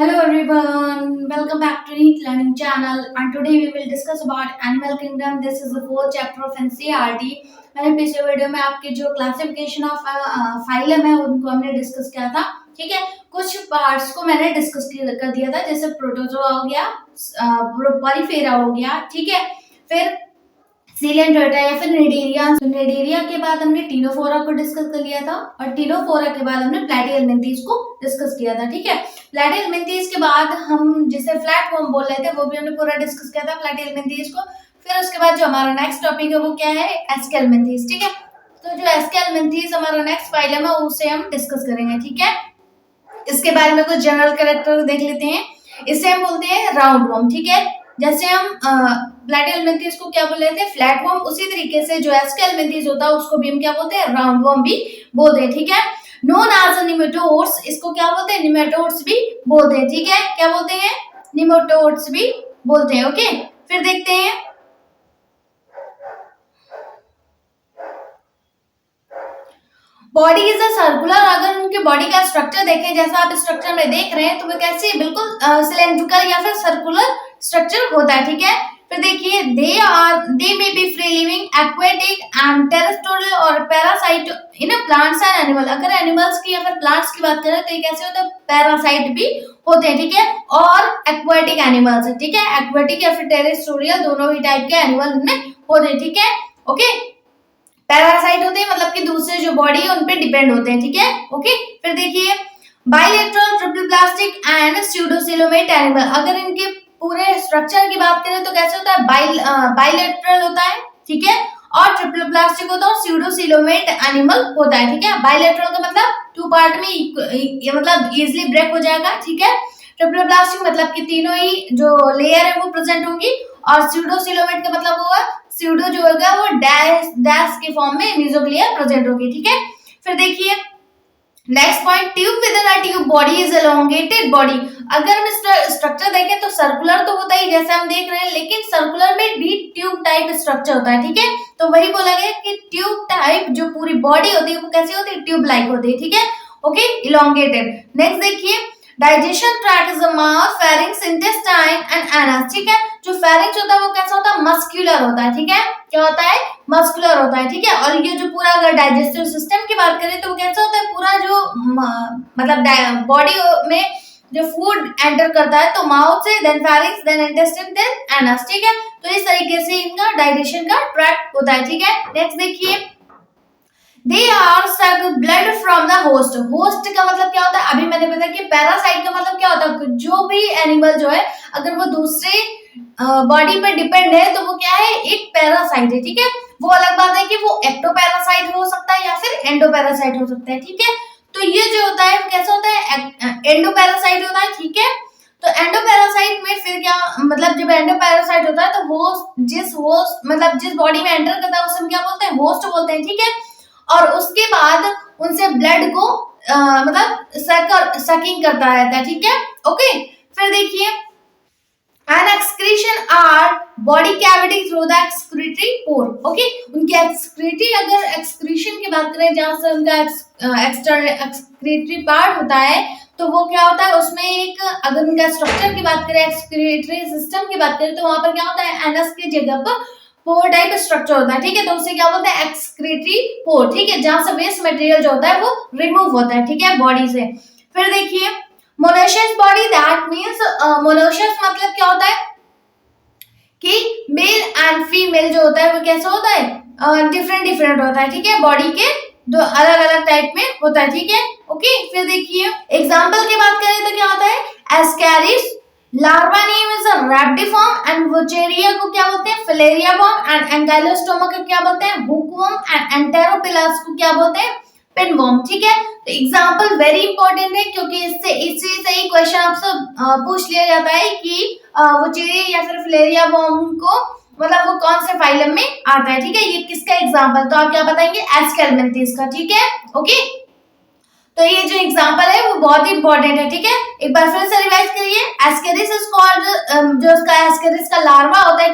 Hello everyone, welcome back to Neat Learning Channel and today we will discuss about Animal Kingdom. This is the fourth chapter of NCERT. मैंने पिछले video में आपके जो classification of phylum है उनको हमने discuss किया था. ठीक है, कुछ पार्ट्स को मैंने डिस्कस कर दिया था जैसे प्रोटोजोआ हो गया, पॉलीफेरा हो गया. ठीक है, फिर सीलेंट्रेटा या फिर निडेरिया. निडेरिया के बाद हमने टीनोफोरा को डिस्कस कर लिया था और टीनोफोरा के बाद हमने प्लैटिहेलमिंथेस को डिस्कस किया था. ठीक है, प्लैटिहेलमिंथेस के बाद हम जिसे फ्लैट फॉर्म बोल रहे थे वो भी हमने पूरा डिस्कस किया था प्लैटिहेलमिंथेस को. फिर उसके बाद जो हमारा नेक्स्ट टॉपिक है वो क्या है, एस्केलमिंथेस. ठीक है, तो जो एस्केलमिंथेस हमारा नेक्स्ट फाइलम है उसे हम डिस्कस करेंगे. ठीक है, इसके बारे में कुछ जनरल कैरेक्टर देख लेते हैं. इसे हम बोलते हैं राउंड वॉर्म. ठीक है, जैसे हम प्लैटिहेलमिंथेस को क्या बोल रहे थे, फ्लैट वॉर्म, उसी तरीके से जो एस्केलमिंथेस होता है उसको भी हम क्या बोलते हैं, राउंड वॉर्म भी बोलते हैं. ठीक है, नोन एज निमेटोड्स, इसको क्या बोलते हैं, निमेटोड्स भी बोलते हैं. ठीक है, क्या बोलते हैं, निमेटोड्स भी बोलते हैं. ओके, फिर देखते हैं बॉडी इज अ सर्कुलर. अगर उनके बॉडी का स्ट्रक्चर देखें, जैसा आप स्ट्रक्चर में देख रहे हैं, तो वो कैसे बिल्कुल सिलेंड्रिकल या फिर सर्कुलर स्ट्रक्चर होता है. ठीक है, फिर देखिए they may be free living, aquatic and terrestrial और parasite in plants and animal. अगर एनिमल्स की या फिर प्लांट्स की बात करें तो ये कैसे होता है, पैरासाइट भी होते हैं. ठीक है, और एक्वेटिक एनिमल्स है. ठीक है, एक्वेटिक या फिर टेरेस्ट्रियल दोनों ही टाइप के एनिमल उनमें होते हैं. ठीक है, ओके, पैरासाइट होते हैं मतलब कि दूसरे जो बॉडी है उन पे डिपेंड होते हैं. ठीक है, ओके, फिर देखिए bilateral, triple plastic and pseudocoelomate animal. अगर इनके पूरे स्ट्रक्चर की बात करें तो कैसे होता है, बाइलेटरल होता है. ठीक है, और ट्रिपल प्लास्टिक होता है और स्यूडोसिलोमेट एनिमल होता है. ठीक है, बाइलेटरल का मतलब टू पार्ट में ये मतलब इजिली ब्रेक हो जाएगा. ठीक है, ट्रिपल प्लास्टिक मतलब कि तीनों ही जो लेयर है वो प्रेजेंट होंगी, और स्यूडोसिलोमेट का मतलब होगा स्यूडो जो होगा वो डैश के फॉर्म में मेसोग्लिया प्रेजेंट होगी. ठीक है, फिर देखिए next point, tube with a tube body is elongated body. अगर हम स्ट्रक्चर देखें तो सर्कुलर तो होता ही जैसे हम देख रहे हैं, लेकिन सर्कुलर में भी ट्यूब टाइप स्ट्रक्चर होता है. ठीक है, तो वही बोला गया कि ट्यूब टाइप जो पूरी बॉडी होती है वो कैसी होती है, ट्यूब लाइक होती है. ठीक है, ओके, इलोंगेटेड. नेक्स्ट देखिए digestion tract is mouth, pharynx, intestine and anus. ठीक है, जो फेरिंक्स होता है वो कैसा होता है, मस्कुलर होता है. ठीक है, क्या होता है, मस्कुलर होता है. ठीक है, और ये जो पूरा अगर डाइजेस्टिव सिस्टम की बात करें तो वो कैसा होता है, पूरा जो मतलब बॉडी में जो फूड एंटर करता है तो माउथ से, then pharynx, then intestine, then anus. ठीक है, तो इस तरीके से इनका डाइजेशन का ट्रैक्ट होता है. ठीक है, नेक्स्ट देखिए They are suck blood from the host. Host का मतलब क्या होता है, अभी मैंने बताया कि पैरासाइट का मतलब क्या होता है, जो भी एनिमल जो है अगर वो दूसरे बॉडी पर डिपेंड है तो वो क्या है, एक पैरासाइट है. ठीक है, वो अलग बात है कि वो एक्टोपैरासाइट हो सकता है या फिर एंडोपैरासाइट हो सकता है. ठीक है, तो ये जो होता है वो कैसा होता है, एंडोपैरासाइट होता है. ठीक है, तो एंडोपैरासाइट में फिर क्या मतलब, जब एंडोपैरासाइट होता है तो होस्ट मतलब जिस बॉडी में एंटर करता है उसे हम क्या बोलते हैं, होस्ट बोलते हैं. ठीक है, और उसके बाद उनसे ब्लड को मतलब सकिंग करता रहता है. ठीक है, ओके, फिर देखिए an excretion are body cavity through the excretory pore. Okay, उनके एक्सक्रीटरी, अगर एक्सक्रीशन की बात करें जहां से उनका एक्सटर्नल एक्सक्रीटरी पार्ट होता है तो वो क्या होता है, उसमें एक अगर उनका स्ट्रक्चर की बात करें, एक्सक्रीटरी सिस्टम की बात करें तो वहां पर क्या होता है, एनस की जगह पर पोर टाइप स्ट्रक्चर होता है. ठीक है, तो उसे क्या बोलते हैं, एक्सक्रीटरी पोर. ठीक है, जहां से वेस्ट मटेरियल जो होता है वो रिमूव होता है. ठीक है, बॉडी से. फिर देखिए monoecious body, that means monoecious मतलब क्या होता है कि मेल एंड फीमेल जो होता है वो कैसा होता है, डिफरेंट होता है. ठीक है, बॉडी के दो अलग अलग टाइप में होता है. ठीक है, ओके, फिर देखिए एग्जाम्पल की बात करें तो क्या होता है, Ascaris, larva name is a rhabditiform, and Wuchereria को क्या बोलते हैं, फिलेरिया वर्म, एंड एंकाइलोस्टोमा को क्या बोलते हैं, हुकवर्म, एंड एंटेरोपिलस को क्या बोलते हैं, पिनवर्म. ठीक है, तो एग्जांपल वेरी इंपॉर्टेंट है क्योंकि इससे ही क्वेश्चन आपसे पूछ लिया जाता है कि वोचेरिया या फिर फिलेरिया वर्म को मतलब वो कौन से फाइलम में आता है. ठीक है, ये किसका एग्जांपल, तो आप क्या बताएंगे, एस्केलमिंथेस का. ठीक है, ओके, तो ये जो एग्जांपल है वो बहुत ही इंपॉर्टेंट है. ठीक है, एक बार फिर से रिवाइज करिए. एस्केरिस इज कॉल्ड, जो उसका एस्केरिस का लार्वा होता है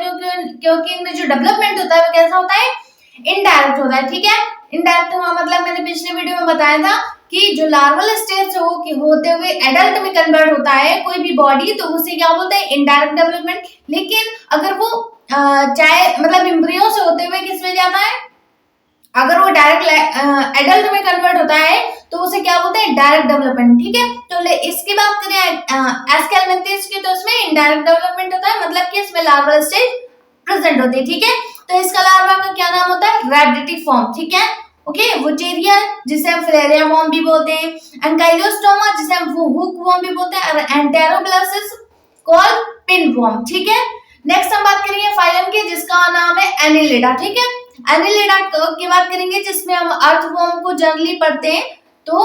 क्योंकि इनमें जो डेवलपमेंट होता है वो कैसा होता है, इनडायरेक्ट होता है, ठीक है। इनडायरेक्ट हुआ मतलब मैंने पिछले वीडियो में बताया था कि जो लार्वल स्टेज से होते हुए एडल्ट में कन्वर्ट होता है कोई भी बॉडी, तो उसे क्या बोलते हैं, इनडायरेक्ट डेवलपमेंट। लेकिन अगर वो चाहे मतलब एम्ब्रियो से होते हुए किस में जाता है, अगर वो डायरेक्ट एडल्ट में कन्वर्ट होता है तो उसे क्या बोलते हैं, डायरेक्ट डेवलपमेंट, ठीक है। तो इसकी बात करें एस्केलमेंथिस की, तो इसमें इनडायरेक्ट डेवलपमेंट होता है, मतलब कि इसमें लार्वल स्टेज प्रेजेंट होती है, ठीक है। तो इसका लार्वा का क्या नाम होता है, रैबिडिटी फॉर्म, ठीक है। ओके, वुचेरिया जिसे हम फिलेरिया वॉर्म भी बोलते हैं, एंकाइलोस्टोमा जिसे हम हुक वॉर्म भी बोलते हैं, और एंटेरोब्लास्टिस कॉल्ड पिन वॉर्म, ठीक है। नेक्स्ट हम बात करेंगे फाइलम की, जिसका नाम है एनिलिडा, ठीक है। एनिलिडा की बात करेंगे जिसमें हम अर्थवॉर्म को जनरली पढ़ते हैं, तो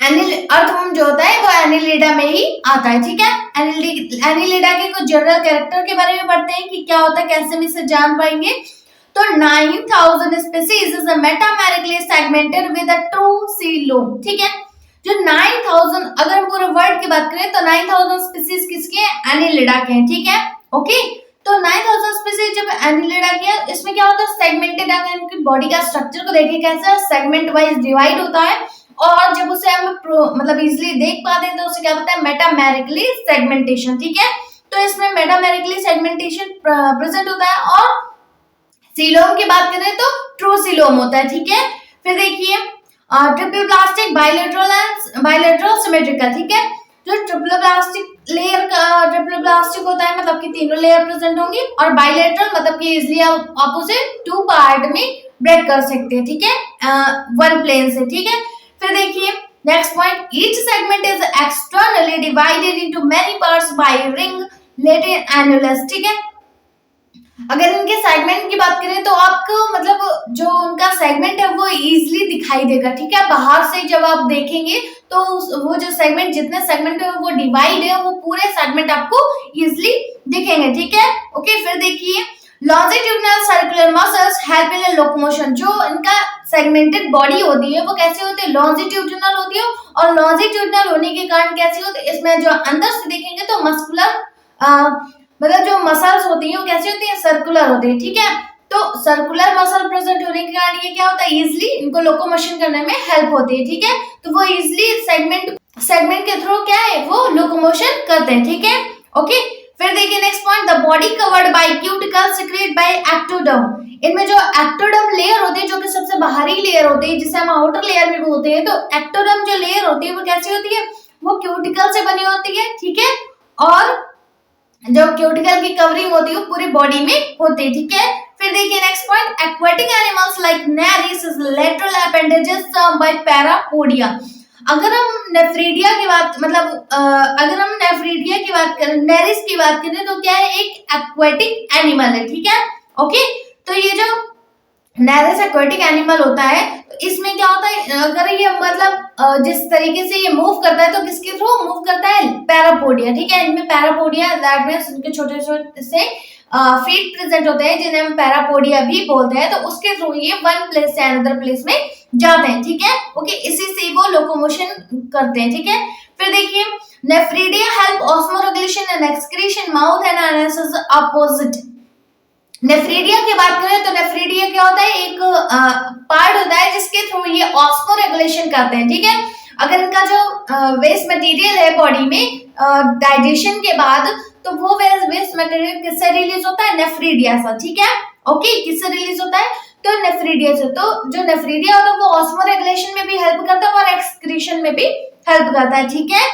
अर्थवॉर्म जो होता है वो एनिलिडा में ही आता है, ठीक है। एनिलिडा के कुछ जनरल कैरेक्टर के बारे में पढ़ते हैं कि क्या होता है, कैसे हम इसे जान पाएंगे। तो 9000 species is metamerically segmented with a true coelom, ठीक है। जो 9000, अगर हम पूरे वर्ल्ड की बात करें तो 9000 स्पीसीज किसके हैं, एनिलिडा के हैं, ठीक है। ओके, तो 9000 स्पीसीज जब एनिलिडा के, इसमें क्या होता है, सेगमेंटेड, अगर इनकी बॉडी का स्ट्रक्चर को देखें कैसे सेगमेंट वाइज डिवाइड होता है, और जब उसे हम मतलब इजिली देख पाते हैं तो उसे क्या बोलते हैं, मेटामेरिकली सेगमेंटेशन, ठीक है। तो इसमें मेटामेरिकली सेगमेंटेशन प्रेजेंट होता है, और सीलोम की बात करें तो ट्रू सीलोम होता है, ठीक है। फिर देखिए ट्रिपल प्लास्टिक, बाइलेटरल सिमेट्रिकल, ठीक है। जो ट्रिपल प्लास्टिक होता है मतलब कि तीनों लेयर प्रेजेंट होंगी, और बाइलेटरल मतलब कि इजिली आप उसे 2 पार्ट में ब्रेक कर सकते हैं, ठीक है, वन प्लेन से, ठीक है। फिर देखिए next point, each segment is externally divided into many parts by ringleted annulus, ठीक है। अगर इनके सेगमेंट की बात करें तो आपको मतलब जो उनका सेगमेंट है वो इजीली दिखाई देगा, ठीक है। बाहर से जब आप देखेंगे तो वो जो सेगमेंट, जितने सेगमेंट है वो डिवाइड है, वो पूरे सेगमेंट आपको इजीली दिखेंगे, ठीक है। ओके, फिर देखिए longitudinal circular muscles help in locomotion. जो इनका सेगमेंटेड बॉडी होती है वो कैसे होती है, लॉन्जिट्यूडिनल होती है, और लॉन्जिट्यूडिनल होने के कारण कैसी होती है, इसमें जो अंदर से देखेंगे तो मस्कुलर मतलब जो मसल्स होती है वो कैसी होती है, सर्कुलर होती है, ठीक है। तो सर्कुलर मसल प्रेजेंट होने के कारण ये क्या होता है, इजिली इनको लोकोमोशन करने में हेल्प होती है, ठीक है। तो वो इजिली सेगमेंट के थ्रू क्या है, वो लोकोमोशन करते हैं, ठीक है। ओके, फिर देखिए next point, the body covered by cuticle secrete by ectoderm. इनमें जो एक्टोडर्म लेयर होती है, जो कि सबसे बाहरी लेयर होती है, जिसे हम आउटर लेयर में बोलते हैं, तो एक्टोडर्म जो लेयर होती है वो कैसी होती है, वो क्यूटिकल से बनी होती है, ठीक है। और जो क्यूटिकल की कवरिंग होती है वो पूरी बॉडी में होती है, ठीक है। फिर देखिए next point, aquatic animals like Nereis is lateral appendages by parapodia. अगर हम नेफ्रीडिया की बात करें, नेरिस की बात करें, तो क्या है, एक एक्वेटिक एनिमल है, ठीक है। ओके, तो ये जो नेरिस एक्वेटिक एनिमल होता है, इसमें क्या होता है, अगर ये मतलब जिस तरीके से ये मूव करता है तो किसके थ्रू मूव करता है, पैरापोडिया, ठीक है। इनमें पैरापोडिया, दैट मींस उनके छोटे छोटे से फीट प्रेजेंट होते हैं, जिन्हें हम पैरापोडिया भी बोलते हैं। तो उसके थ्रू ये वन प्लेस से अनदर प्लेस में जाते हैं, ठीक है। ओके, इसी से वो लोकोमोशन करते हैं, ठीक है। फिर देखिए nephridia help osmoregulation and excretion, mouth and anus is opposite. Nephridia की बात करें तो नेफ्रीडिया क्या होता है, एक पार्ट होता है जिसके थ्रू ये ऑस्मो रेगुलेशन करते हैं, ठीक है। अगर इनका जो वेस्ट मटेरियल है बॉडी में डाइजेशन के बाद, तो वो वेस्ट मटेरियल किससे रिलीज होता है, नेफ्रीडिया से, ठीक है। ओके, किससे रिलीज होता है, तो नेफ्रीडिया से। तो जो नेफ्रीडिया होता है वो ऑस्मो रेगुलेशन में भी हेल्प करता है और एक्सक्रीशन में भी हेल्प करता है, ठीक है।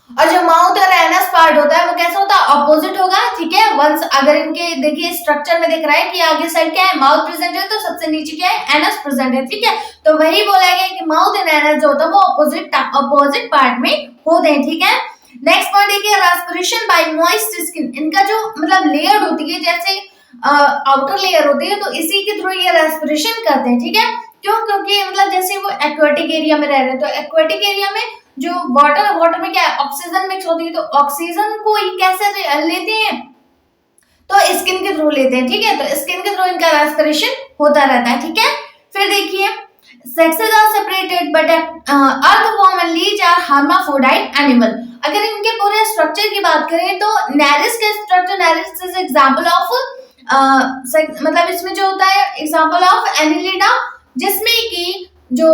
और जो माउथ और एनस पार्ट होता है वो कैसा होता है, ऑपोजिट होगा, ठीक है। वंस अगर इनके देखिए स्ट्रक्चर में दिख रहा है कि आगे साइड क्या है, माउथ प्रेजेंट है, तो सबसे नीचे क्या है, एनस प्रेजेंट है, ठीक है। तो वही बोला गया कि माउथ एंड एनस जो होता है वो ऑपोजिट पार्ट में होते हैं, ठीक है। नेक्स्ट पॉइंट देखिए, रेस्पिरेशन बाय मॉइस्ट स्किन। इनका जो मतलब लेयर होती है, जैसे आउटर लेयर होती है, तो इसी के थ्रू ये रेस्पिरेशन करते हैं, ठीक है। क्यों, क्योंकि मतलब जैसे वो एक्वेटिक एरिया में रह रहे हैं, तो एक्वेटिक एरिया में जो वाटर में क्या है, ऑक्सीजन मिक्स होती है, तो ऑक्सीजन को ये कैसे लेते हैं, तो स्किन के थ्रू लेते हैं, ठीक है। तो स्किन के थ्रू इनका रेस्पिरेशन होता रहता है, ठीक है। फिर देखिए sexes are separated but earthworm and leech are hermaphrodite animal. अगर इनके पूरे स्ट्रक्चर की बात करें तो नेरिस का structure, Nereis is example of मतलब इसमें जो होता है एग्जाम्पल ऑफ एनिलिडा, जिसमें कि जो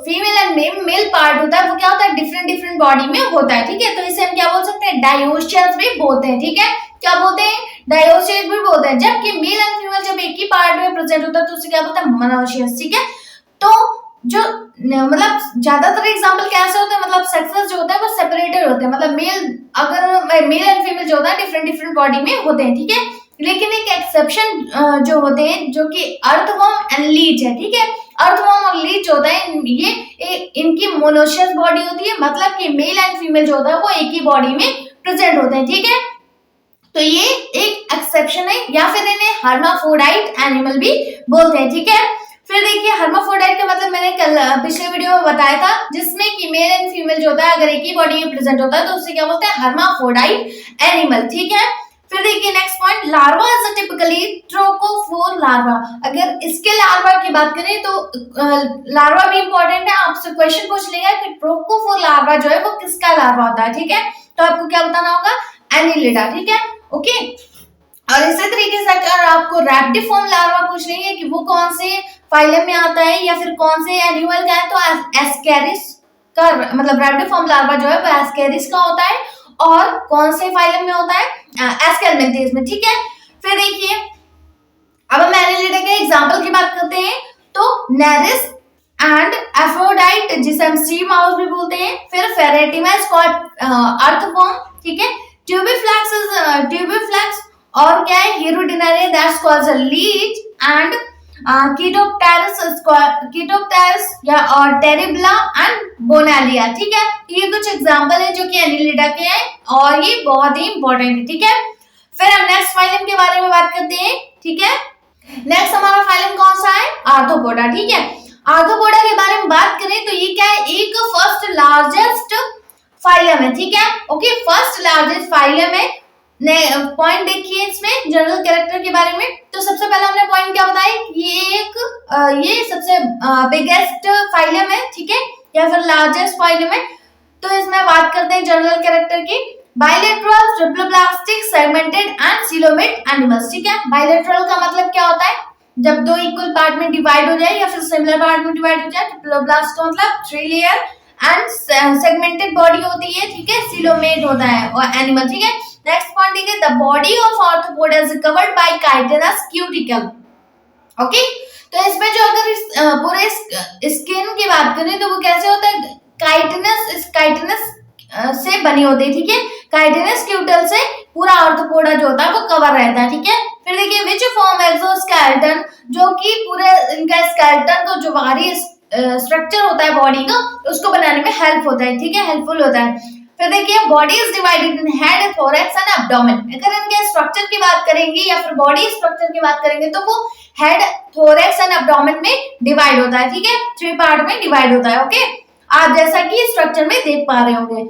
फीमेल एंड मेल पार्ट होता है वो क्या होता है डिफरेंट डिफरेंट बॉडी में होता है, ठीक है। तो इसे हम क्या बोल सकते हैं, डायोशियस भी बोलते हैं, ठीक है। क्या बोलते हैं, डायोशियस भी बोलते हैं। जबकि मेल एंड फीमेल जब एक ही पार्ट में प्रेजेंट होता है तो उसे क्या बोलते हैं, मोनोशियस, ठीक है। तो जो मतलब ज्यादातर एग्जांपल कैसे होते हैं, मतलब सेक्सेस जो होते हैं वो सेपरेटेड होते हैं, मतलब मेल एंड फीमेल जो होता है डिफरेंट डिफरेंट बॉडी में होते हैं, ठीक है। लेकिन एक एक्सेप्शन जो होते हैं जो कि अर्थवर्म एंड लीच है, ठीक है। अर्थवर्म और लीच होता है ये इनकी मोनोशियस बॉडी होती है, मतलब कि मेल एंड फीमेल जो होता है वो एक ही बॉडी में प्रेजेंट होते हैं, ठीक है। तो ये एक एक्सेप्शन है, या फिर इन्हें हर्माफ्रोडाइट एनिमल भी बोलते हैं, ठीक है। फिर देखिए हर्माफ्रोडाइट का मतलब मैंने कल पिछले वीडियो में बताया था, जिसमें कि मेल एंड फीमेल जो होता है अगर एक ही बॉडी में प्रेजेंट होता है तो उसे क्या बोलते हैं, हर्माफ्रोडाइट एनिमल, ठीक है। फिर देखिए next point, larva is a typically trochophore larva. अगर इसके लार्वा की बात करें तो लार्वा भी इंपॉर्टेंट है, आपसे क्वेश्चन पूछ लेगा कि ट्रोकोफोर लार्वा जो है वो किसका लार्वा होता है, ठीक है। तो आपको क्या बताना होगा, एनिलिडा, ठीक है, ओके। और इसी तरीके से अगर आपको रैप्टिफॉर्म लार्वा पूछ लेंगे कि वो कौन से फाइलम में आता है या फिर कौन से एनिमल का है, तो एस्केरिस का मतलब रैप्टिफॉर्म लार्वा जो है वो एस्केरिस का होता है, और कौन से फाइलम में होता है, एस्केलमेंथिस में, ठीक है। फिर देखिए अब हम एनिलिडा के एग्जांपल की बात करते हैं, तो नेरिस एंड एफ्रोडाइट जिसे हम सी माउस भी बोलते हैं, फिर फेरेटिमा इज कॉल्ड अर्थवर्म, ठीक है। ट्यूबिफ्लेक्स और क्या है, Hirudinaria that's called a leech, and Chaetopterus या और टेरिबला एंड बोनालिया, ठीक है। ये कुछ एग्जांपल है जो कि एनिलिडा के हैं और ये बहुत ही इंपॉर्टेंट है, ठीक है। फिर हम नेक्स्ट फाइलम के बारे में बात करते हैं, ठीक है। नेक्स्ट हमारा फाइलम कौन सा है, आर्थ्रोपोडा, ठीक है। आर्थ्रोपोडा के बारे में बात करें तो ये क्या है, एक फर्स्ट लार्जेस्ट फाइलम है, ठीक है, ओके, फर्स्ट लार्जेस्ट फाइलम है। पॉइंट देखिए इसमें जनरल कैरेक्टर के बारे में, तो सबसे पहले हमने पॉइंट क्या बताया, ये सबसे बिगेस्ट फाइलम है, ठीक है, या फिर लार्जेस्ट फाइलम है। तो इसमें बात करते हैं जनरल कैरेक्टर की, bilateral, triploblastic, segmented and coelomate animals, ठीक है। बाइलेटरल का मतलब क्या होता है, जब दो इक्वल पार्ट में डिवाइड हो जाए या फिर सिमिलर पार्ट में डिवाइड हो जाए। ट्रिप्लोब्लास्ट का मतलब 3 लेयर एंड सेगमेंटेड बॉडी होती है, ठीक है, सिलोमेट होता है और एनिमल, ठीक है। नेक्स्ट पॉइंट देखिए, the body of arthropoda is covered bye chitinous cuticle, okay. तो इसमें जो अगर इस पूरे स्किन की बात करें तो वो कैसे होता है, काइटिनस से बनी होती है, ठीक है। काइटिनस क्यूटल से पूरा आर्थ्रोपोडा जो होता है वो कवर रहता है, ठीक है। फिर देखिए विच फॉर्म एक्सोस्केलेटन, जो कि पूरे इनका स्केलेटन को जो बाहरी स्ट्रक्चर होता है बॉडी का उसको बनाने में हेल्प होता है, ठीक है, हेल्पफुल होता है। फिर देखिए body is divided in head, thorax and abdomen. अगर इनके स्ट्रक्चर की बात करेंगे या फिर बॉडी स्ट्रक्चर की बात करेंगे तो वो हेड, थोरैक्स एंड एब्डोमेन में डिवाइड होता है, ठीक है, 3 पार्ट में डिवाइड होता है, ओके। आप जैसा कि स्ट्रक्चर में देख पा रहे होंगे।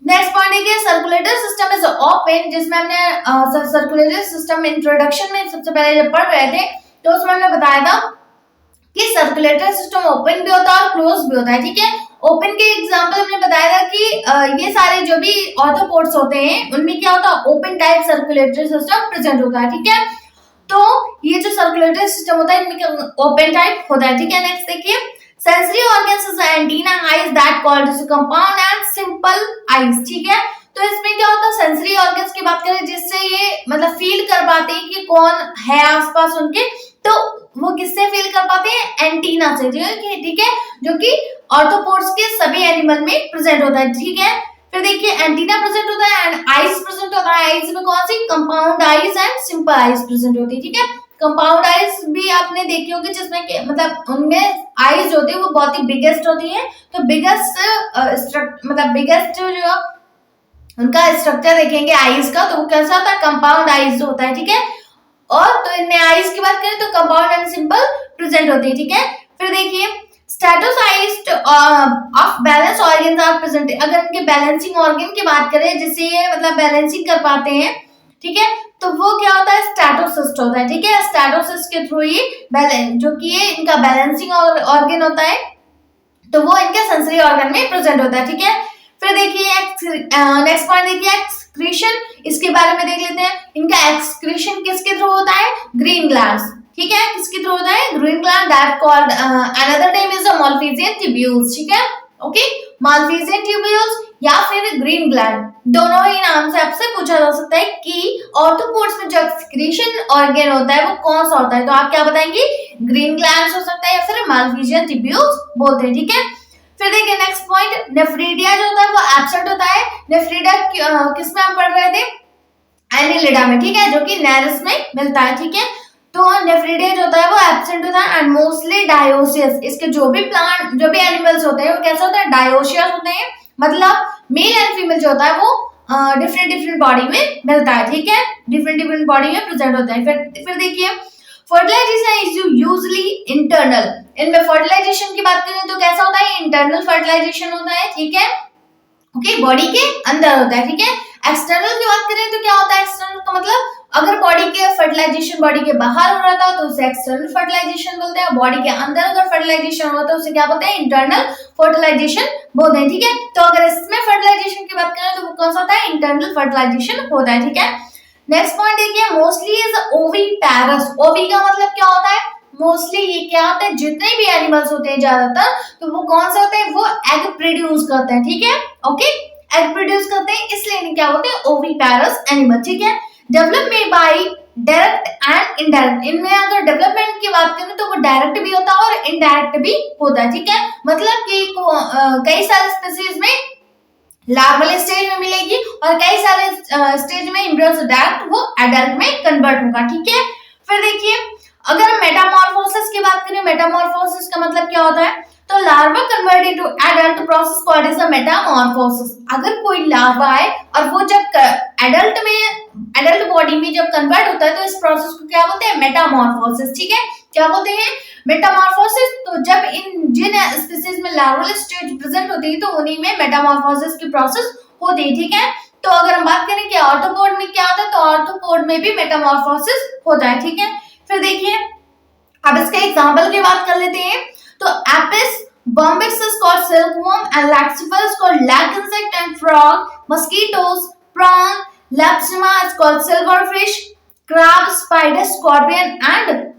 नेक्स्ट पॉइंट देखिए, सर्कुलेटरी सिस्टम इज ओपन, जिसमें हमने सर्कुलेटरी सिस्टम इंट्रोडक्शन में सबसे पहले जब पढ़ रहे थे तो उसमें हमने बताया था कि सर्कुलेटरी सिस्टम ओपन भी होता है और क्लोज भी होता है, ठीक है। ओपन के एग्जांपल हमने बताया था कि ये सारे जो भी ऑर्थोपोड्स होते हैं उनमें क्या होता है, open type circulatory system present होता है, ठीक है। तो ये जो सर्कुलेटरी सिस्टम होता है इनमें ओपन टाइप होता है, ठीक है। नेक्स्ट देखिए, sensory organs is antenna, eyes that called compound and simple eyes, ठीक है। तो इसमें क्या होता है, सेंसरी ऑर्गन्स की बात करें जिससे ये मतलब फील कर पाते हैं कि कौन है आसपास उनके, तो वो किससे फील कर पाते हैं, एंटीना से, ठीक है, जो कि ऑर्थोपोड्स के सभी एनिमल में प्रेजेंट होता है, ठीक है। फिर देखिए एंटीना प्रेजेंट होता है एंड आईज प्रेजेंट होता है। आईज में कौन सी, compound eyes and simple eyes present होती है, ठीक है। कंपाउंड आईज भी आपने देखी होगी जिसमें मतलब उनमें आईज होती है वो बहुत ही बिगेस्ट होती है, तो बिगेस्ट जो उनका स्ट्रक्चर देखेंगे आईज का तो वो कैसा होता है, कंपाउंड आईज होता है, ठीक है। और तो इनमें आईज की बात करें तो कंपाउंड एंड सिंपल प्रेजेंट होती है, ठीक है। फिर देखिए statocysts of balance organs are present, अगर इनके बैलेंसिंग ऑर्गन की बात करें जिससे ये मतलब बैलेंसिंग कर पाते हैं, ठीक है, तो वो क्या होता है, स्टैटोसिस्ट होता है, ठीक है। स्टैटोसिस्ट के थ्रू ये बैलेंस जो कि ये इनका बैलेंसिंग ऑर्गन होता है तो वो इनके सेंसरी ऑर्गन में प्रेजेंट होता है, ठीक है। फिर देखिए नेक्स्ट पॉइंट देखिए, एक्सक्रीशन, इसके बारे में देख लेते हैं। इनका एक्सक्रीशन किसके थ्रू होता है? ग्रीन ग्लैंड्स, ठीक है, किसके थ्रू होता है? Green gland, that called another name is the Malpighian tubules, ठीक है, ओके, मालफिजियन ट्यूब्यूल्स या फिर ग्रीन ग्लैंड, दोनों ही नाम से आपसे पूछा जा सकता है कि ऑर्थोपोड्स में जो एक्सक्रीशन ऑर्गन होता है वो कौन सा होता है, तो आप क्या बताएंगे? ग्रीन ग्लैंड्स हो सकता है या फिर मालफिजियन ट्यूब्यूल्स बोलते हैं, ठीक है। फिर देखिए नेक्स्ट पॉइंट, नेफ्रीडिया जो होता है वो एब्सेंट होता है। नेफ्रीडिया किस में आप पढ़ रहे थे? एनिलिडा में, ठीक है, जो कि नेरिस में मिलता है, ठीक है। तो नेफ्रीडिया जो होता है वो एब्सेंट होता है एंड मोस्टली डायोसियस, इसके जो भी प्लांट जो भी एनिमल्स होते हैं वो कैसे होते हैं? डायोसियस होते हैं, मतलब मेल एंड फीमेल जो होता है वो डिफरेंट डिफरेंट बॉडी में मिलता है, ठीक है, डिफरेंट डिफरेंट बॉडी में प्रेजेंट होता है। फिर देखिए फर्टिलाइजेशन इज यूजुअली इंटरनल, इनमें फर्टिलाइजेशन की बात करें तो कैसा होता है? इंटरनल फर्टिलाइजेशन होता है, ठीक है, ओके, बॉडी के अंदर होता है, ठीक है। एक्सटर्नल की बात करें तो क्या होता है? एक्सटर्नल का मतलब अगर बॉडी के फर्टिलाइजेशन बॉडी के बाहर हो रहा था तो उसे एक्सटर्नल फर्टिलाइजेशन बोलते हैं, बॉडी के अंदर अगर फर्टिलाइजेशन हो रहा था उसे क्या बोलते हैं? इंटरनल फर्टिलाइजेशन बोलते हैं, ठीक है। तो अगर इसमें फर्टिलाइजेशन की बात करें तो वो कौन सा होता है? इंटरनल फर्टिलाइजेशन होता है, ठीक है। नेक्स्ट पॉइंट देखिए, मोस्टली इज ओविपैरस, ओवी का मतलब क्या होता है? मोस्टली ये क्या होता है? जितने भी एनिमल्स होते हैं ज्यादातर तो वो कौन से होते हैं? वो एग प्रोड्यूस करते हैं, ठीक है, ओके, एग प्रोड्यूस करते हैं, इसलिए क्या होते हैं? ओविपैरस एनिमल, ठीक है। Development bye direct and indirect, इनमें अगर डेवलपमेंट की बात करें तो वो डायरेक्ट भी होता है और इनडायरेक्ट भी होता है, ठीक है, मतलब कि कई सारे स्पीशीज में लार्वल स्टेज में मिलेगी और कई सारे स्टेज में एम्ब्रियो से डायरेक्ट वो एडल्ट में कन्वर्ट होगा, ठीक है। फिर देखिए अगर मेटामॉर्फोसिस की बात करें, मेटामॉर्फोसिस का मतलब क्या होता है? तो larva convert into adult process called is a Metamorphosis. अगर कोई लार्वा है और वो जब एडल्ट बॉडी में जब कन्वर्ट होता है तो इस प्रोसेस को क्या बोलते हैं? मेटामॉर्फोसिस, ठीक है, क्या बोलते हैं? मेटामॉर्फोसिस। तो जब जिन स्पीशीज में लार्वल स्टेज प्रेजेंट होती है तो उन्हीं में मेटामॉर्फोसिस की प्रोसेस होती है, ठीक है। तो अगर हम बात करें कि ऑर्थोपोड में क्या होता है, तो ऑर्थोपोड में भी मेटामॉर्फोसिस होता है, ठीक है। फिर देखिए अब इसके एग्जांपल की बात कर लेते हैं। तो Apis bombyx is called silkworm and laxifers is called lag insect and frog, mosquitoes, prawn, lepsima is called silverfish, crab, spider, scorpion and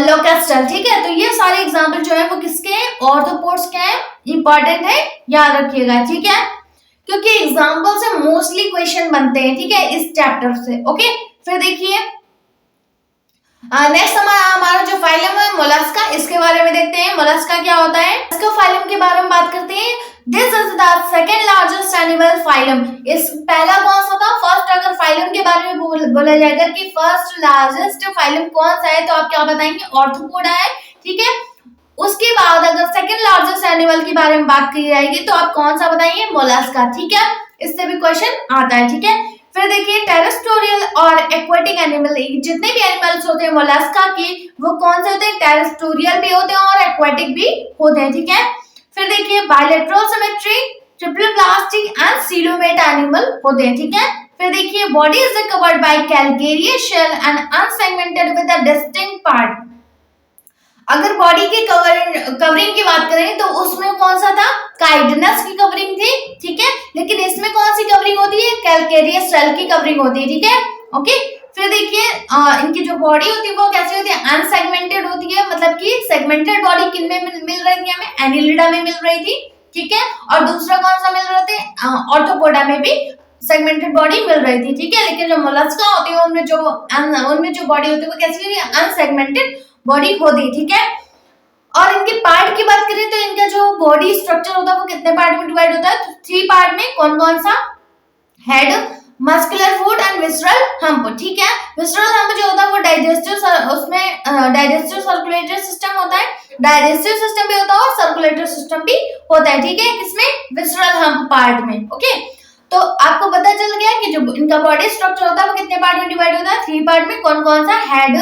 लोकेस्टल, ठीक है। तो ये सारे एग्जांपल जो है वो किसके हैं? ऑर्थोपोड्स के हैं, इंपॉर्टेंट है, याद रखिएगा, ठीक है, क्योंकि एग्जांपल से मोस्टली क्वेश्चन बनते हैं, ठीक है, इस चैप्टर से, ओके। फिर देखिए नेक्स्ट हमारा जो फाइलम है मोलस्का, इसके बारे में देखते हैं। मोलस्का क्या होता है? इसका फाइलम के बारे में बात करते हैं। This is the second largest animal phylum. इस पहला कौन सा था? फर्स्ट अगर फाइलम के बारे में बोला जाएगा कि फर्स्ट लार्जेस्ट फाइलम कौन सा है तो आप क्या बताएंगे? ऑर्थोपोडा है, ठीक है। उसके बाद अगर सेकंड लार्जेस्ट एनिमल के बारे में बात की जाएगी तो आप कौन सा बताएंगे? मोलस्का, ठीक है, इससे भी क्वेश्चन आता है, ठीक है। फिर देखिए टेरेस्ट्रियल और एक्वेटिक एनिमल, जितने भी एनिमल्स होते हैं मोलस्का के वो कौन से होते हैं? टेरेस्ट्रियल भी होते हैं और एक्वेटिक भी होते हैं, ठीक है। फिर देखिए bilateral symmetry, triple plastic and coelomate animal होते हैं, ठीक है। फिर देखिए body is covered by calcareous shell and unsegmented with a distinct part. अगर बॉडी की कवरिंग की बात करें तो उसमें कौन सा था? काइटिनस की कवरिंग थी, ठीक है, लेकिन इसमें कौन सी कवरिंग होती है? कैलकेरियस शेल की कवरिंग होती है, ठीक है, ओके। फिर देखिए इनकी जो बॉडी होती है वो कैसी होती है? अनसेगमेंटेड होती है, मतलब कि सेगमेंटेड बॉडी किन में मिल रही थी हमें? एनिलिडा में मिल रही थी, ठीक है, और दूसरा कौन सा मिल रहे थे? ऑर्थोपोडा में भी सेगमेंटेड बॉडी मिल रही थी, ठीक है, लेकिन जो मोलस्का होती है उनमें जो बॉडी होती है वो कैसी होती है? अनसेगमेंटेड बॉडी होती, ठीक है। और इनके पार्ट की बात करें तो इनका जो बॉडी स्ट्रक्चर होता है वो कितने पार्ट में डिवाइड होता है? तो 3 पार्ट में। कौन कौन सा? Head, muscular food and visceral hump, ठीक है। विसरल हम्प जो होता है वो डाइजेस्टिव सर्कुलेटरी सिस्टम होता है, डाइजेस्टिव सिस्टम भी होता है और सर्कुलेटरी सिस्टम भी होता है, ठीक है, किसमें? विसरल हम्प पार्ट में, ओके। तो आपको पता चल गया कि जो इनका बॉडी स्ट्रक्चर होता है वो कितने पार्ट में डिवाइड होता है? 3 पार्ट में। कौन कौन सा? Head,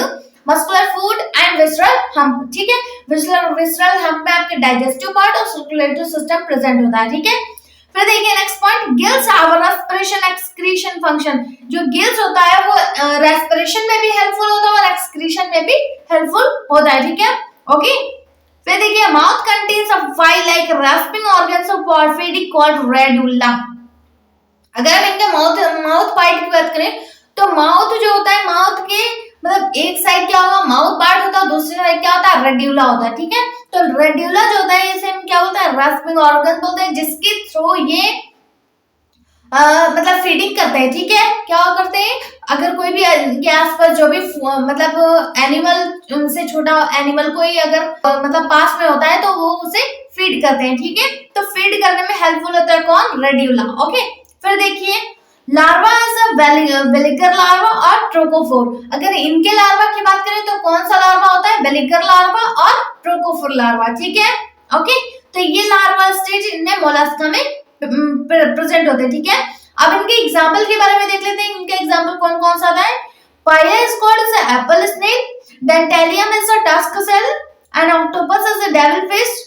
muscular food and visceral hump, ठीक है। विसरल हम्प में आपके डाइजेस्टिव पार्ट और सर्कुलेटरी सिस्टम प्रेजेंट होता है, ठीक है। फिर देखिए next point, gills have respiration excretion function. जो गिल्स होता है वो रेस्पिरेशन में भी हेल्पफुल होता है और एक्सक्रीशन में भी हेल्पफुल होता है, ठीक है, ओके। फिर देखिए mouth contains a file like rasping organs of for feeding called radula. अगर हम इनके माउथ पार्ट की बात करें तो माउथ जो होता है, माउथ के मतलब एक साइड क्या होगा, माउथ पार्ट होता है, दूसरी साइड क्या होता है, रेड्यूला होता है। ठीक है, तो रेड्यूला जो होता है इसे हम क्या बोलते हैं, रास्पिंग ऑर्गन बोलते हैं, जिसके थ्रू ये मतलब फीडिंग करते हैं। ठीक है, क्या करते हैं, अगर कोई भी के आसपास जो भी मतलब एनिमल, उनसे छोटा एनिमल कोई अगर मतलब पास में होता है तो वो उसे फीड करते हैं। ठीक है, तो फीड करने में हेल्पफुल होता है कौन, रेड्यूला। ओके, फिर देखिए लार्वा इज बेलिगर लार्वा और ट्रोकोफोर। अगर इनके लार्वा की बात करें तो कौन सा लार्वा होता है, बेलिगर लार्वा और ट्रोकोफोर लार्वा। ठीक है, ओके, तो ये लार्वा स्टेज इनमें मोलस्का में प्रेजेंट होते हैं। ठीक है, अब इनके एग्जाम्पल के बारे में देख लेते हैं, इनके एग्जाम्पल कौन कौन सा है। Pila is called as apple snail, Dentalium is a tusk shell, and octopus is a devil fish,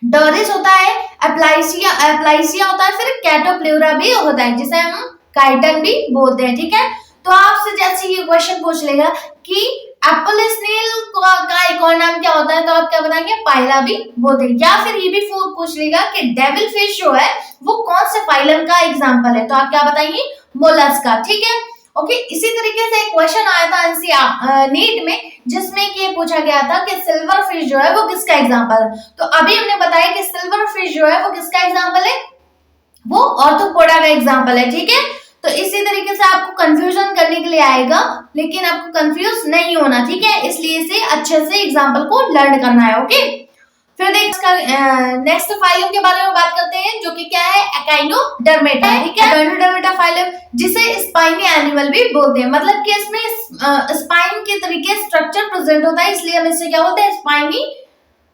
Doris होता है, एप्लाइसिया होता है, फिर कैटोप्लेउरा भी होता है जिसे हम काइटन भी बोलते हैं। ठीक है, तो आपसे जैसे ये क्वेश्चन पूछ लेगा कि एप्पल स्नेल का एक और नाम क्या होता है, तो आप क्या बताएंगे, पायला भी बोलते हैं। या फिर ये भी पूछ लेगा कि डेविल फिश जो है वो कौन से फाइलम का एग्जाम्पल है, तो आप क्या बताएंगे, मोलस्का। ठीक है, ओके, इसी तरीके से एक क्वेश्चन आया था एनसीईआरटी नीट में, जिसमें कि पूछा गया था कि सिल्वर फिश जो है वो किसका एग्जाम्पल है। तो अभी हमने बताया कि सिल्वर फिश जो है वो किसका एग्जाम्पल है, वो ऑर्थोपोडा का एग्जाम्पल है। ठीक है, तो इसी तरीके से आपको कंफ्यूजन करने के लिए आएगा, लेकिन आपको कंफ्यूज नहीं होना। ठीक है, इसलिए इसे अच्छे से एग्जाम्पल को लर्न करना है। ओके, फिर नेक्स्ट फाइलम के बारे में बात करते हैं, जो कि क्या है, एकाइनोडर्मेटा। ठीक है, एकाइनोडर्मेटा फाइलम जिसे स्पाइनी एनिमल भी बोलते हैं, मतलब कि इसमें स्पाइन के तरीके स्ट्रक्चर प्रेजेंट होता है, इसलिए हम इसे क्या बोलते हैं, स्पाइनी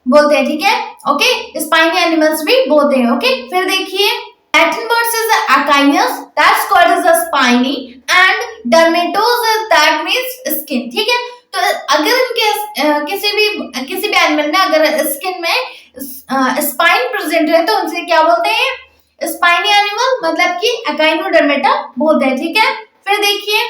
बोलते हैं। ठीक है, ओके, स्पाइनी एनिमल्स भी बोलते हैं। ओके, फिर देखिए Latin words is echinus, that's called as a spiny, and dermatos that means skin. ठीक है, तो अगर इनके किसी भी एनिमल में अगर स्किन में स्पाइन प्रेजेंट है तो उनसे क्या बोलते हैं, स्पाइनी एनिमल, मतलब कि एकाइनोडर्मेटा बोलते हैं। ठीक है, फिर देखिए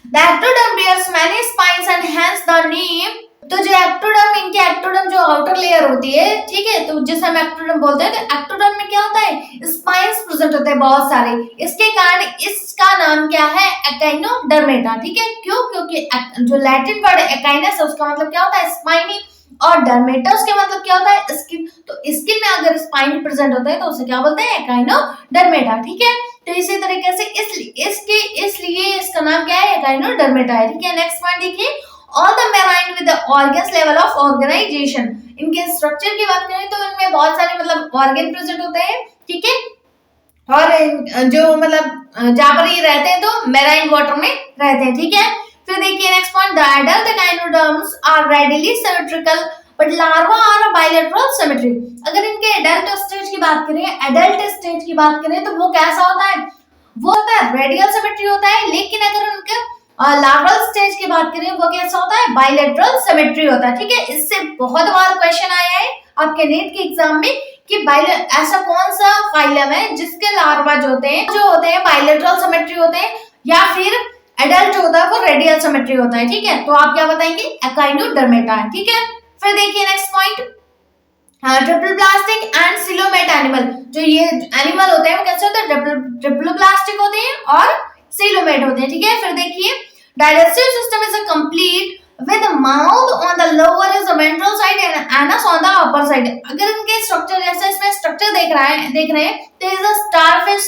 the ectoderm bears many spines and hence the name। तो जो एक्टोडर्म, इनके एक्टोडर्म जो आउटर लेयर होती है, ठीक है, तो जिसे हम एक्टोडर्म बोलते हैं, तो एक्टोडर्म में क्या होता है, स्पाइन्स प्रेजेंट होते हैं बहुत सारे, इसके कारण इसका नाम क्या है, एकाइनोडर्मेटा। ठीक है, क्यों, क्योंकि जो लैटिन वर्ड एकाइनस है उसका मतलब क्या होता है, स्पाइनी, और डर्मेटस के मतलब क्या होता है, स्किन। तो स्किन में अगर स्पाइन प्रेजेंट होता है तो उसे क्या बोलते हैं, एकाइनोडर्मेटा। ठीक है, तो इसी तरीके से इसलिए इसका नाम क्या है, एकाइनोडर्मेटा है। ठीक है, नेक्स्ट पॉइंट देखिए, all the marine with the organs level of organization। इनके स्ट्रक्चर की बात करें तो इनमें बहुत सारे मतलब ऑर्गन प्रेजेंट होते हैं। ठीक है, और जो मतलब जहाँ पर ये रहते हैं तो मेराइन वाटर में रहते हैं। ठीक है, फिर देखिए next point, the adult echinoderms are radially symmetrical but larva are bilateral symmetry. अगर इनके एडल्ट स्टेज की बात करें, एडल्ट स्टेज की बात करें तो वो कैसा होता है, वो होता है रेडियल सिमेट्री होता है, लेकिन अगर उनके लार्वल स्टेज की बात करें वो कैसा होता है, बाइलेटरल सिमेट्री होता है। ठीक है, इससे बहुत बार क्वेश्चन आया है आपके नीट के एग्जाम में कि ऐसा कौन सा फाइलम है जिसके लार्वा जो होते हैं बाइलेटरल सिमेट्री होते हैं, या फिर एडल्ट जो होता है वो रेडियल सिमेट्री होता है। ठीक है, तो आप क्या बताएंगे, एकाइनोडर्मेटा है। ठीक है, फिर देखिए next point, triple plastic and coelomate animal. जो ये एनिमल होते हैं वो कैसे होते हैं, ट्रिपल प्लास्टिक होते हैं और सिलोमेट होते हैं। ठीक है, फिर देखिए digestive system is a complete with mouth on the lower is the ventral side and anus on the upper side। अगर इनके स्ट्रक्चर जैसे इसमें स्ट्रक्चर देख रहे हैं तो इज अ स्टारफिश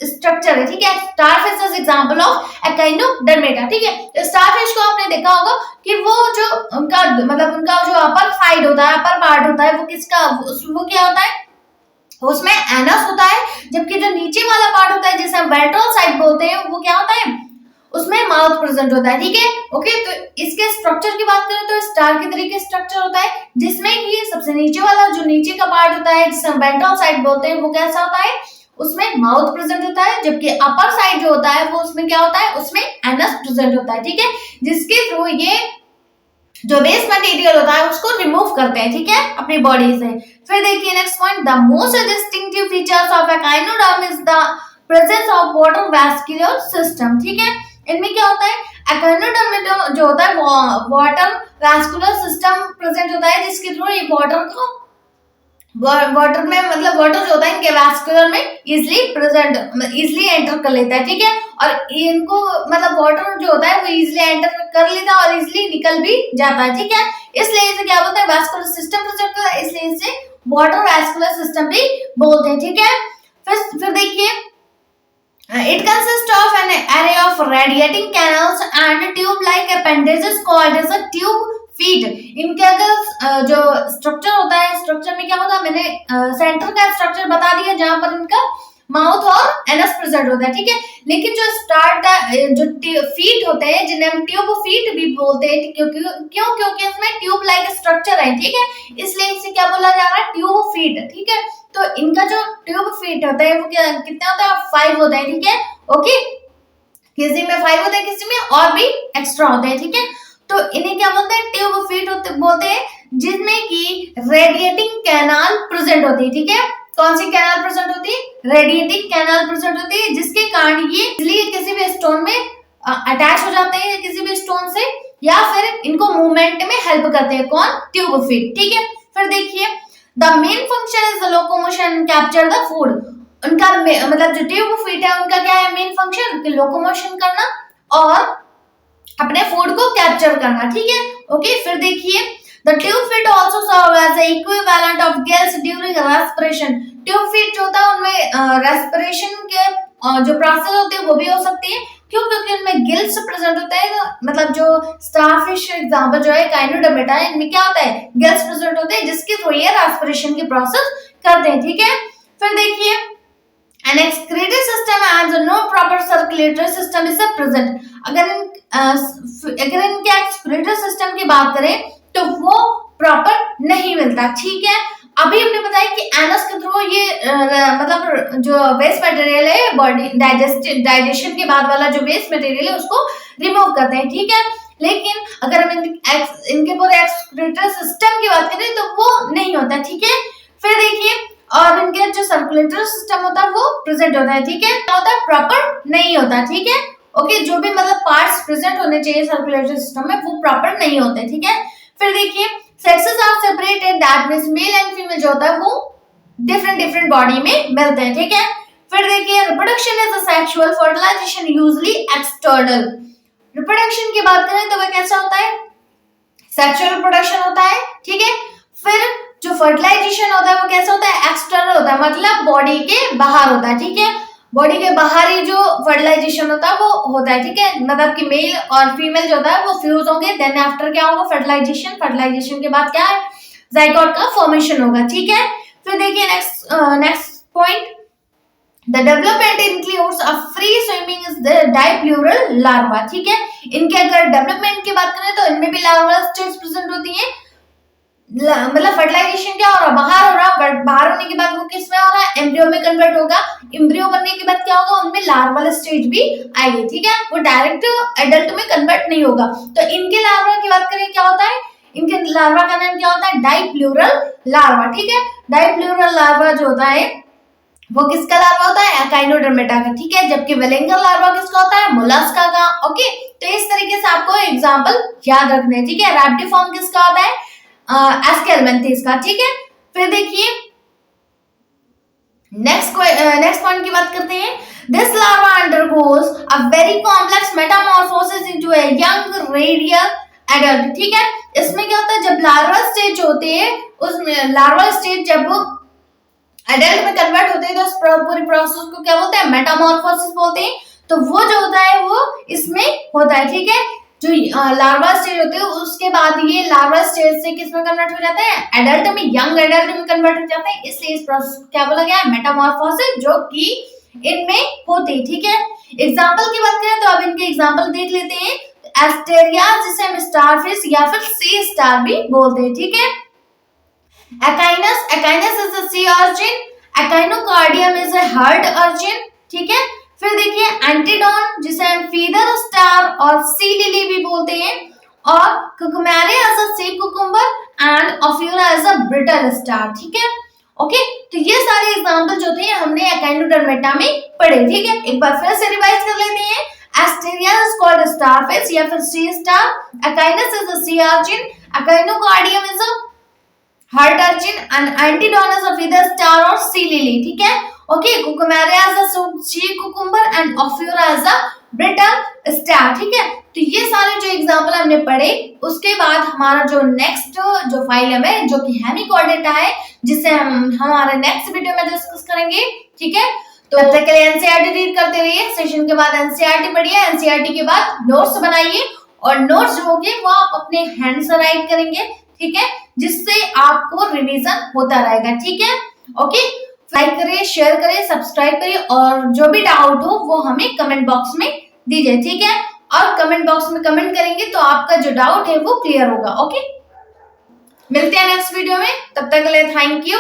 स्ट्रक्चर है। ठीक है, starfish is example of echinodermata. ठीक है, तो स्टारफिश को आपने देखा होगा कि वो जो उनका मतलब उनका जो अपर साइड होता है, अपर पार्ट होता है, वो किसका, वो क्या होता है, उसमें एनस होता है, जबकि जो नीचे वाला पार्ट होता है जिसे हम वेंट्रल साइड बोलते हैं वो क्या होता है, उसमें माउथ प्रेजेंट होता है। ठीक है, ओके, तो इसके स्ट्रक्चर की बात करें तो स्टार के तरीके स्ट्रक्चर होता है, जिसमें कि सबसे नीचे वाला जो नीचे का पार्ट होता है जिसे हम वेंट्रल साइड बोलते हैं वो कैसा होता है, उसमें माउथ प्रेजेंट होता है, जबकि अपर साइड जो होता है वो उसमें क्या होता है, उसमें एनस प्रेजेंट होता है। ठीक है, जिसके थ्रू ये जो वेस्ट मटेरियल होता है उसको रिमूव करते हैं। ठीक है, अपनी बॉडी से। फिर देखिए next point, the most distinctive features of echinoderm is the presence of water vascular system. ठीक है, इनमें क्या होता है, एकाइनोडर्म में जो होता है वाटर वैस्कुलर सिस्टम प्रेजेंट होता है, जिसके थ्रू ये वाटर को वाटर में मतलब वाटर जो होता है इनके वैस्कुलर में इजिली एंटर कर लेता है, ठीक है। और इनको मतलब वाटर जो होता है वो इजिली एंटर कर लेता है और इजिली निकल भी जाता है, ठीक है। इसलिए इसे क्या बोलते हैं, वैस्कुलर सिस्टम प्रेजेंट करता है, इसलिए इसे वाटर वैस्कुलर सिस्टम भी बोलते हैं, ठीक है। फिर देखिए, it consists of an array of radiating canals and tube-like appendages called as a tube feet. इनके अगर जो स्ट्रक्चर होता है, स्ट्रक्चर में क्या होता है, मैंने सेंटर का स्ट्रक्चर बता दिया जहां पर इनका माउथ और एनस प्रेजेंट होता है, ठीक है। लेकिन जो स्टार्ट जो फीट होते हैं जिन्हें हम ट्यूब फीट भी बोलते हैं, क्योंकि इसमें ट्यूब लाइक स्ट्रक्चर है, ठीक है, इसलिए इसे क्या बोला जा रहा है, ट्यूब फीट, ठीक है। तो इनका जो ट्यूब फीट होता है वो कितना होता है, 5 होता है, ठीक है, ओके। किसी में 5 होता है, किसी में और भी एक्स्ट्रा होते हैं, ठीक है। तो इन्हें क्या बोलते हैं, ट्यूब फीट बोलते हैं, जिसमें की रेडिएटिंग कैनाल प्रेजेंट होती है, ठीक है। कौन सी कैनाल प्रेजेंट होती है, रेडिएटिंग कैनाल प्रेजेंट होती है, जिसके कारण ये इजीली किसी भी स्टोन में अटैच हो जाते हैं, किसी भी स्टोन से, या फिर इनको मूवमेंट में हेल्प करते हैं, कौन, ट्यूब फीट, ठीक है। फिर देखिए, the main function is the locomotion, capture the food. उनका मतलब जो ट्यूब फीट है उनका क्या है मेन फंक्शन, लोकोमोशन करना और अपने फूड को कैप्चर करना, ठीक है, ओके। फिर देखिए, the tube feet also serve as a equivalent of gills during respiration. Tube feet जो होता है उनमें रेस्पिरेशन के जो प्रोसेस होते हैं वो भी हो सकती है, क्यों, क्योंकि उनमें गिल्स प्रेजेंट होते हैं। मतलब जो स्टारफिश एग्जांपल जो है काइनोडर्मेटा है, इनमें क्या होता है, गिल्स प्रेजेंट होते हैं, जिसके थ्रू ये रेस्पिरेशन की प्रोसेस करते हैं, ठीक है। फिर देखिए, an excretory system has no proper circulatory system is present. अगर इनके एक्सक्रीटरी सिस्टम की बात करें तो वो प्रॉपर नहीं मिलता, ठीक है। अभी हमने बताया कि एनस के थ्रू ये मतलब जो वेस्ट मटेरियल है बॉडी डाइजेशन के बाद वाला जो वेस्ट मटेरियल है उसको रिमूव करते हैं, ठीक है। लेकिन अगर हम इनके पूरे एक्सक्रीटरी सिस्टम की बात करें तो वो नहीं होता, ठीक है। फिर देखिए, और इनके जो सर्कुलेटरी सिस्टम होता है वो प्रेजेंट होता है, ठीक है, क्या होता है, प्रॉपर नहीं होता, ठीक है, ओके। जो भी मतलब पार्ट्स प्रेजेंट होने चाहिए सर्कुलेटरी सिस्टम में वो प्रॉपर नहीं होते, ठीक है। फिर देखिए, sexes are separated, that means male and female जो होता है वो डिफरेंट बॉडी में मिलते हैं, ठीक है। फिर देखिए, reproduction is a sexual, fertilisation usually external. Reproduction की बात करें तो वह कैसा होता है, सेक्सुअल रिप्रोडक्शन होता है, ठीक है। फिर जो फर्टिलाइजेशन होता है वो कैसा होता है, एक्सटर्नल होता है, मतलब बॉडी के बाहर होता है, ठीक है। बॉडी के बाहर ही जो फर्टिलाइजेशन होता है वो होता है, ठीक है, मतलब कि मेल और फीमेल जो होता है वो फ्यूज होंगे, देन आफ्टर क्या होगा, फर्टिलाइजेशन के बाद क्या है, जाइगोट का फॉर्मेशन होगा, ठीक है। फिर देखिए, next point, the development includes a free swimming is the dipleurula larva, ठीक है। इनके अगर डेवलपमेंट की बात करें तो इनमें भी लार्वा स्टेज प्रेजेंट होती है, मतलब फर्टिलाइजेशन क्या हो रहा है, बाहर हो रहा है, बाहर होने के बाद वो किस में हो रहा है, एम्ब्रियो में कन्वर्ट होगा, एम्ब्रियो बनने के बाद क्या होगा, उनमें लार्वल स्टेज भी आएगी, ठीक है, वो डायरेक्ट एडल्ट में कन्वर्ट नहीं होगा। तो इनके लार्वा की बात करें क्या होता है, इनके लार्वा का नाम क्या होता है, डाइप्लूरल लार्वा, ठीक है। डाइप्लूरल लार्वा जो होता है वो किसका लार्वा होता है, एकाइनोडर्मेटा का, ठीक है। जबकि वेलेंगर लार्वा किसका होता है, मोलस्का का, ओके। तो इस तरीके से आपको एग्जांपल याद रखने हैं, ठीक है। रैप्टिफॉर्म किसका होता है, एस्केलमेंथिस का, ठीक है। फिर देखिए, नेक्स्ट पॉइंट की बात करते हैं, this larva undergoes a very complex Metamorphosis into a young radial adult, ठीक है। इसमें क्या होता है, जब लार्वा स्टेज होते हैं, उसमें लार्वा स्टेज जब एडल्ट में कन्वर्ट होते हैं तो उस पूरी प्रोसेस को क्या बोलते हैं, मेटामॉर्फोसिस बोलते हैं। तो वो जो होता है वो इसमें होता है, ठीक है। जो लार्वा स्टेज होते हैं उसके बाद ये लार्वा स्टेज से किस में कन्वर्ट हो जाते हैं, एडल्ट में, यंग एडल्ट में कन्वर्ट हो जाते हैं, इसलिए इस प्रोसेस को क्या बोला गया है, मेटामॉर्फोसिस, जो कि इनमें होती है, ठीक है। एग्जांपल की बात करें तो अब इनके एग्जांपल देख लेते हैं। एस्टेरिया, जिसे हम स्टारफिश या फिर सी स्टार भी बोलते हैं, ठीक है। Echinus is a sea urchin, Echinocardium is a herd urchin, ठीक है। फिर देखिए, एंटीडोन, जिसे हम फीदर स्टार और सी लिली भी बोलते हैं, और Cucumaria as a sea cucumber and Ophiura as a brittle star, ठीक है, ओके। तो ये सारे एग्जांपल जो थे हमने एकाइनोडर्मेटा में पढ़े, ठीक है। एक बार फिर से रिवाइज कर लेते हैं। एस्टेरिया इज कॉल्ड स्टारफिश या फिर sea star, Echinus is a sea urchin, Echinocardium is a heart urchin and Antedon of feather star और सी लिली, ठीक है। Okay, Cucumaria as a sea cucumber and Ophiura as a brittle star, ठीक है। तो ये सारे जो example हमने पढ़े, उसके बाद हमारा जो नेक्स्ट जो फाइलम है जो कि हेमिचोर्डेटा है, जिसे हम हमारे नेक्स्ट वीडियो में डिस्कस करेंगे, ठीक है। तो तब तक के लिए एनसीईआरटी रीड करते रहिए, सेशन के बाद एनसीईआरटी पढ़िए, एनसीईआरटी के बाद नोट्स बनाइए और नोट्स जो होंगे वो आप अपने हैंड से राइट करेंगे, ठीक है, जिससे आपको रिवीजन होता रहेगा, ठीक है। ओके, लाइक करिए, शेयर करिए, सब्सक्राइब करिए और जो भी डाउट हो वो हमें कमेंट बॉक्स में दीजिए, ठीक है। और कमेंट बॉक्स में कमेंट करेंगे तो आपका जो डाउट है वो क्लियर होगा। ओके, मिलते हैं नेक्स्ट वीडियो में, तब तक के लिए थैंक यू।